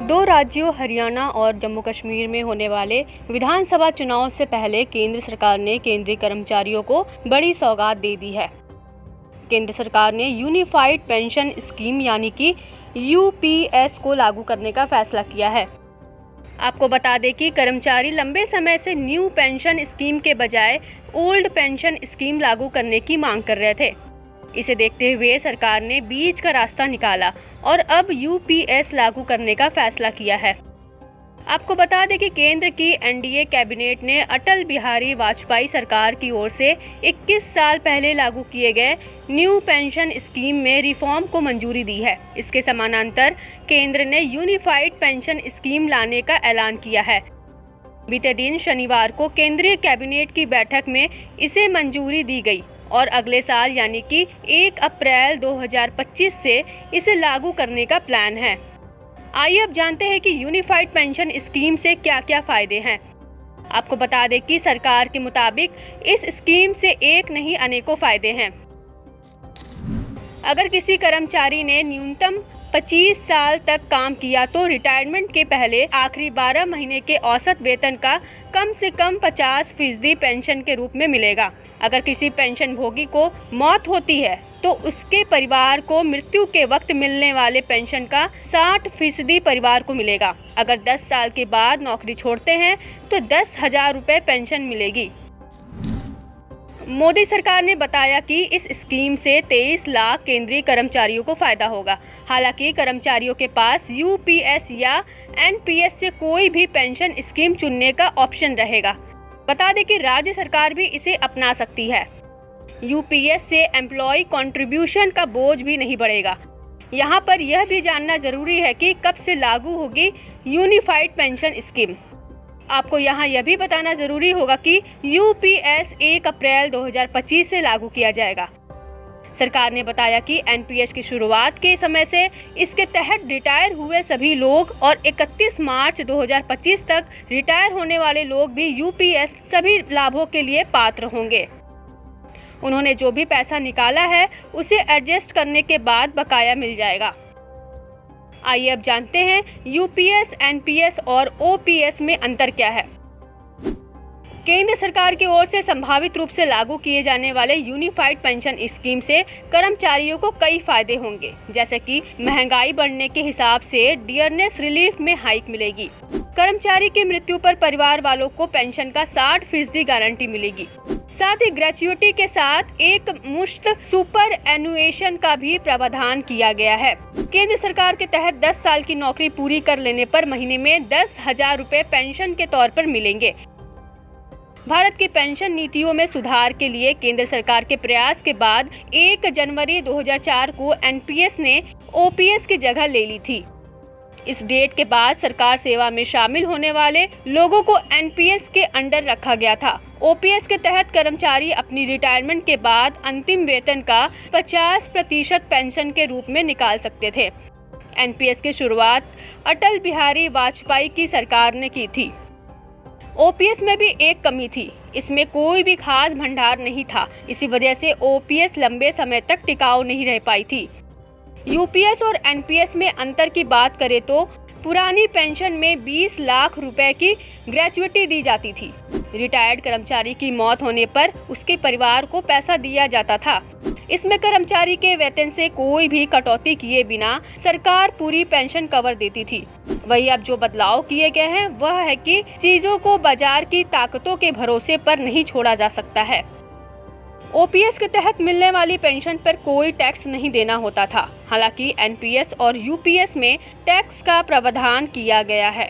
दो राज्यों हरियाणा और जम्मू कश्मीर में होने वाले विधानसभा चुनाव से पहले केंद्र सरकार ने केंद्रीय कर्मचारियों को बड़ी सौगात दे दी है। केंद्र सरकार ने यूनिफाइड पेंशन स्कीम यानी कि यूपीएस को लागू करने का फैसला किया है। आपको बता दें कि कर्मचारी लंबे समय से न्यू पेंशन स्कीम के बजाय ओल्ड पेंशन स्कीम लागू करने की मांग कर रहे थे। इसे देखते हुए सरकार ने बीच का रास्ता निकाला और अब यूपीएस लागू करने का फैसला किया है। आपको बता दें कि केंद्र की एनडीए कैबिनेट ने अटल बिहारी वाजपेयी सरकार की ओर से 21 साल पहले लागू किए गए न्यू पेंशन स्कीम में रिफॉर्म को मंजूरी दी है। इसके समानांतर केंद्र ने यूनिफाइड पेंशन स्कीम लाने का ऐलान किया है। बीते दिन शनिवार को केंद्रीय कैबिनेट की बैठक में इसे मंजूरी दी गई और अगले साल यानी कि 1 अप्रैल 2025 से इसे लागू करने का प्लान है। आइए अब जानते हैं कि यूनिफाइड पेंशन स्कीम से क्या क्या फायदे हैं। आपको बता दें कि सरकार के मुताबिक इस स्कीम से एक नहीं अनेकों फायदे हैं। अगर किसी कर्मचारी ने न्यूनतम 25 साल तक काम किया तो रिटायरमेंट के पहले आखिरी 12 महीने के औसत वेतन का कम से कम 50% पेंशन के रूप में मिलेगा। अगर किसी पेंशन भोगी को मौत होती है तो उसके परिवार को मृत्यु के वक्त मिलने वाले पेंशन का 60% परिवार को मिलेगा। अगर 10 साल के बाद नौकरी छोड़ते हैं तो 10,000 रुपये पेंशन मिलेगी। मोदी सरकार ने बताया कि इस स्कीम से 23 लाख केंद्रीय कर्मचारियों को फायदा होगा। हालांकि कर्मचारियों के पास यूपीएस या एनपीएस से कोई भी पेंशन स्कीम चुनने का ऑप्शन रहेगा। बता दें कि राज्य सरकार भी इसे अपना सकती है। यूपीएस से एम्प्लॉय कंट्रीब्यूशन का बोझ भी नहीं बढ़ेगा। यहाँ पर यह भी जानना जरूरी है कि कब से लागू होगी यूनिफाइड पेंशन स्कीम। आपको यहाँ यह भी बताना जरूरी होगा कि यूपीएस 1 अप्रैल 2025 से लागू किया जाएगा। सरकार ने बताया कि एनपीएस की शुरुआत के समय से इसके तहत रिटायर हुए सभी लोग और 31 मार्च 2025 तक रिटायर होने वाले लोग भी यूपीएस सभी लाभों के लिए पात्र होंगे। उन्होंने जो भी पैसा निकाला है उसे एडजस्ट करने के बाद बकाया मिल जाएगा। आइए अब जानते हैं यूपीएस, एनपीएस और ओपीएस में अंतर क्या है। केंद्र सरकार की ओर से संभावित रूप से लागू किए जाने वाले यूनिफाइड पेंशन स्कीम से कर्मचारियों को कई फायदे होंगे, जैसे कि महंगाई बढ़ने के हिसाब से डियरनेस रिलीफ में हाइक मिलेगी। कर्मचारी की मृत्यु पर परिवार वालों को पेंशन का 60% गारंटी मिलेगी। साथ ही ग्रेच्युटी के साथ एक मुश्त सुपर एनुएशन का भी प्रावधान किया गया है। केंद्र सरकार के तहत 10 साल की नौकरी पूरी कर लेने पर महीने में 10,000 रुपये पेंशन के तौर पर मिलेंगे। भारत की पेंशन नीतियों में सुधार के लिए केंद्र सरकार के प्रयास के बाद 1 जनवरी 2004 को एनपीएस ने ओपीएस की जगह ले ली थी। इस डेट के बाद सरकार सेवा में शामिल होने वाले लोगों को एनपीएस के अंडर रखा गया था। ओपीएस के तहत कर्मचारी अपनी रिटायरमेंट के बाद अंतिम वेतन का 50% पेंशन के रूप में निकाल सकते थे। एनपीएस की शुरुआत अटल बिहारी वाजपेयी की सरकार ने की थी। ओपीएस में भी एक कमी थी, इसमें कोई भी खास भंडार नहीं था। इसी वजह से ओपीएस लंबे समय तक टिकाऊ नहीं रह पाई थी। यूपीएस और एनपीएस में अंतर की बात करें तो पुरानी पेंशन में 20 लाख रुपए की ग्रेच्युटी दी जाती थी। रिटायर्ड कर्मचारी की मौत होने पर उसके परिवार को पैसा दिया जाता था। इसमें कर्मचारी के वेतन से कोई भी कटौती किए बिना सरकार पूरी पेंशन कवर देती थी। वही अब जो बदलाव किए गए हैं वह है कि चीजों को बाजार की ताकतों के भरोसे पर नहीं छोड़ा जा सकता है। ओपीएस के तहत मिलने वाली पेंशन पर कोई टैक्स नहीं देना होता था। हालांकि एनपीएस और यूपीएस में टैक्स का प्रावधान किया गया है।